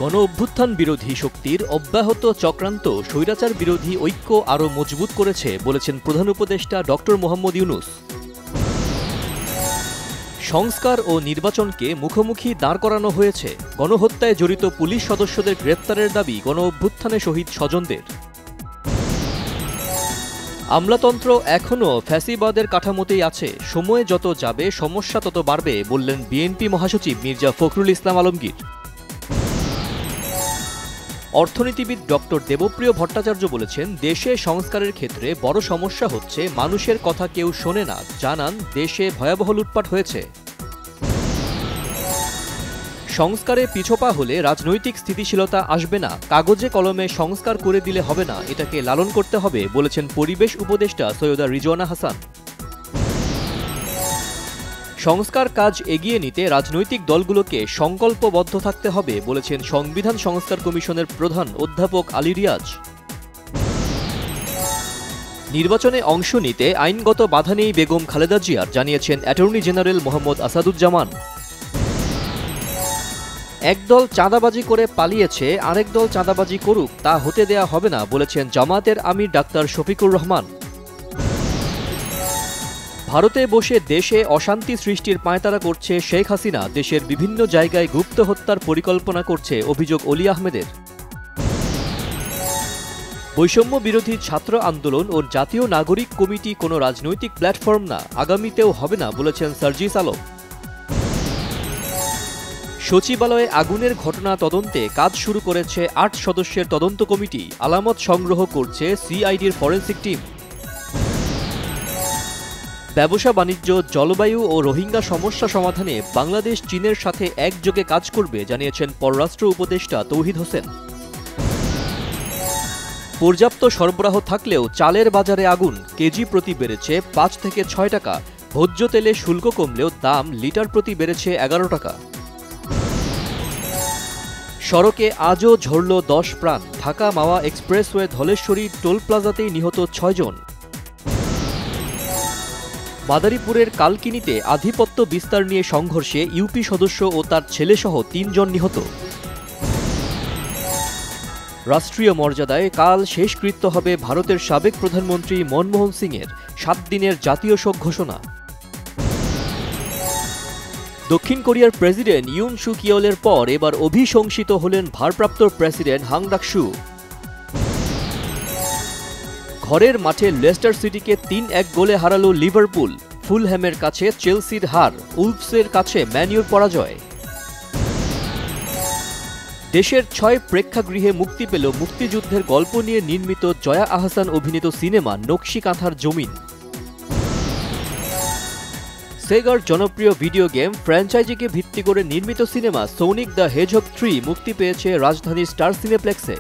গণ অভ্যুত্থান বিরোধী শক্তির অব্যাহত চক্রান্ত স্বৈরাচার বিরোধী ঐক্য আরও মজবুত করেছে বলেছেন প্রধান উপদেষ্টা ডক্টর মোহাম্মদ ইউনূস। সংস্কার ও নির্বাচনকে মুখোমুখি দাঁড় করানো হয়েছে। গণহত্যায় জড়িত পুলিশ সদস্যদের গ্রেপ্তারের দাবি গণ অভ্যুত্থানে শহীদ স্বজনদের। আমলাতন্ত্র এখনও ফ্যাসিবাদের কাঠামোতেই আছে, সময় যত যাবে সমস্যা তত বাড়বে বললেন বিএনপি মহাসচিব মির্জা ফখরুল ইসলাম আলমগীর। অর্থনীতিবিদ ডক্টর দেবপ্রিয় ভট্টাচার্য বলেছেন, দেশে সংস্কারের ক্ষেত্রে বড় সমস্যা হচ্ছে মানুষের কথা কেউ শোনে না। জানান, দেশে ভয়াবহ লুটপাট হয়েছে। সংস্কারে পিছপা হলে রাজনৈতিক স্থিতিশীলতা আসবে না। কাগজে কলমে সংস্কার করে দিলে হবে না, এটাকে লালন করতে হবে বলেছেন পরিবেশ উপদেষ্টা সৈয়দা রিজওয়ানা হাসান। সংস্কার কাজ এগিয়ে নিতে রাজনৈতিক দলগুলোকে সংকল্পবদ্ধ থাকতে হবে বলেছেন সংবিধান সংস্কার কমিশনের প্রধান অধ্যাপক আলী রিয়াজ। নির্বাচনে অংশ নিতে আইনগত বাধা নেই বেগম খালেদা জিয়ার, জানিয়েছেন অ্যাটর্নি জেনারেল মোহাম্মদ আসাদুজ্জামান। একদল চাঁদাবাজি করে পালিয়েছে, আরেক দল চাঁদাবাজি করুক, তা হতে দেয়া হবে না বলেছেন জামায়াতের আমির ডাক্তার শফিকুর রহমান। ভারতে বসে দেশে অশান্তি সৃষ্টির পায়তারা করছে শেখ হাসিনা, দেশের বিভিন্ন জায়গায় গুপ্ত হত্যার পরিকল্পনা করছে অভিযোগ অলি আহমেদের। বৈষম্য বিরোধী ছাত্র আন্দোলন ও জাতীয় নাগরিক কমিটি কোনো রাজনৈতিক প্ল্যাটফর্ম না, আগামীতেও হবে না বলেছেন সার্জিস আলম। সচিবালয়ে আগুনের ঘটনা তদন্তে কাজ শুরু করেছে ৮ সদস্যের তদন্ত কমিটি, আলামত সংগ্রহ করছে সিআইডির ফরেনসিক টিম। ব্যবসা বাণিজ্য, জলবায়ু ও রোহিঙ্গা সমস্যা সমাধানে বাংলাদেশ চীনের সাথে একযোগে কাজ করবে, জানিয়েছেন পররাষ্ট্র উপদেষ্টা তৌহিদ হোসেন। পর্যাপ্ত সরবরাহ থাকলেও চালের বাজারে আগুন, কেজি প্রতি বেড়েছে ৫ থেকে ৬ টাকা। ভোজ্য তেলে শুল্ক কমলেও দাম লিটার প্রতি বেড়েছে ১১ টাকা। সড়কে আজও ঝরল ১০ প্রাণ, ঢাকা মাওয়া এক্সপ্রেসওয়ে ধলেশ্বরী টোল প্লাজাতেই নিহত ৬ জন। মাদারীপুরের কালকিনিতে আধিপত্য বিস্তার নিয়ে সংঘর্ষে ইউপি সদস্য ও তার ছেলেসহ ৩ জন নিহত। রাষ্ট্রীয় মর্যাদায় কাল শেষকৃত্য হবে ভারতের সাবেক প্রধানমন্ত্রী মনমোহন সিংয়ের, ৭ দিনের জাতীয় শোক ঘোষণা। দক্ষিণ কোরিয়ার প্রেসিডেন্ট ইউন সুক ইয়েলের পর এবার অভিশংসিত হলেন ভারপ্রাপ্ত প্রেসিডেন্ট হাং ডাক-সু। ঘরের মাঠে লেস্টার সিটিকে ৩-১ গোলে হারালো লিভারপুল। ফুলহ্যামের কাছে চেলসির হার, উলভসের কাছে ম্যান-ইউর পরাজয়। দেশের ৬ প্রেক্ষাগৃহে মুক্তি পেল মুক্তিযুদ্ধের গল্প নিয়ে নির্মিত জয়া আহসান অভিনীত সিনেমা নকশি কাঁথার জমিন। সেগার জনপ্রিয় ভিডিও গেম ফ্র্যাঞ্চাইজিকে ভিত্তি করে নির্মিত সিনেমা সোনিক দ্য হেজহগ 3 মুক্তি পেয়েছে রাজধানীর স্টার সিনেপ্লেক্সে।